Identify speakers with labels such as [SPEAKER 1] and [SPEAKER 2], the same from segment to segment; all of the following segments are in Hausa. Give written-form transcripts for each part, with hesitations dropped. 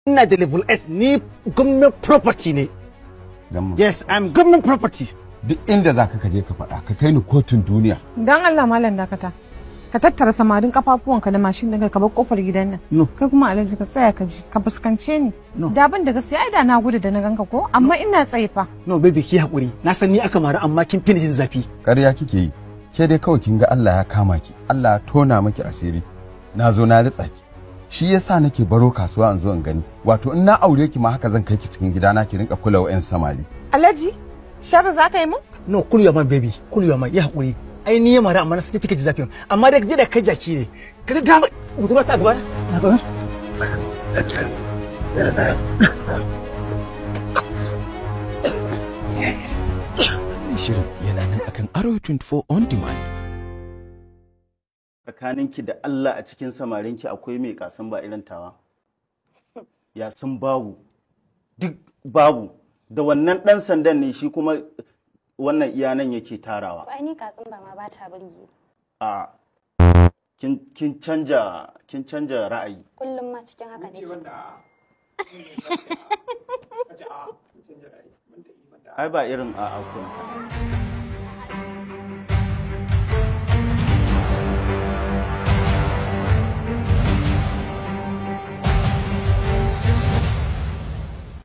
[SPEAKER 1] ina da level 8 ni government property ne. Yes, I'm government property.
[SPEAKER 2] Duk inda zaka kaje ka faɗa ka kai ni kotun duniya.
[SPEAKER 3] Dan Allah malam dakata. Ka tattara samarin kafafuwanka da mashin ɗinka ka bar kofar gidan nan.
[SPEAKER 1] No.
[SPEAKER 3] Kai kuma Alhaji ka tsaya ka ji ka fuskance ni.
[SPEAKER 1] No.
[SPEAKER 3] Da ban da gaskiya ai da na gudu da na ganka ko amma ina tsaye fa.
[SPEAKER 1] No baby ki hakuri. Na san ni aka mara amma kin fini jin zafi.
[SPEAKER 2] Ƙarya kike yi. Ke dai kawai kin ga Allah ya kama ki. Allah ya tona miki asiri. Na zo na ritsa ki. Shi yasa nake baro kasuwa in zo in gani. Wato in na aure ki ma haka zan kai ki cikin gidana ki rinka kula wa 'yan samari.
[SPEAKER 3] Alhaji sharu za ka yi mun?
[SPEAKER 1] No, cool your man baby. Cool your man. Ya hakuri. Ai ni ya mara amma na sai kike ji zafin. Amma da da kai jaki ne. Ka da budurwa ta gaba. Na gaba.
[SPEAKER 4] Shirin yana nan akan Aro 24 on demand.
[SPEAKER 5] Tsakaninki da Allah a cikin samarinki akwai mai kasan ba irin tawa. Ya san babu. Duk babu. Da wannan dan sandan ne shi kuma wannan iyanan yake tarawa.
[SPEAKER 6] Ai ni katsin ba ma ba ta burge.
[SPEAKER 5] A kin canja ra'ayi.
[SPEAKER 6] Kullum ma cikin haka ne.
[SPEAKER 5] Ai ba irin a'a kun.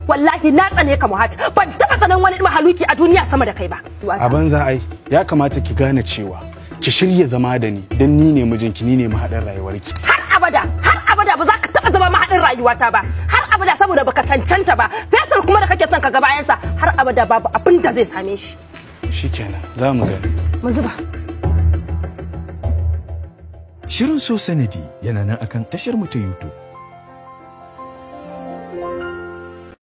[SPEAKER 7] Wallahi na tsane ka Muhaj, ban taba sanin wani mahaluki a duniya sama da kai ba.
[SPEAKER 8] A banza ai, ya kamata ki gane cewa ki shirya zama da ni dan ni ne mijinki, ni ne mahaɗin rayuwarki.
[SPEAKER 7] Har abada ba za ka taba zama mahaɗin rayuwata ba. Har abada saboda baka cancanta ba. Faisal kuma da kake son ka ga bayansa, har abada babu abin da zai same shi.
[SPEAKER 8] Shikenan, za mu gani.
[SPEAKER 7] Mu zuba.
[SPEAKER 4] Shirin So Sanadi yana nan akan tashar mu ta YouTube.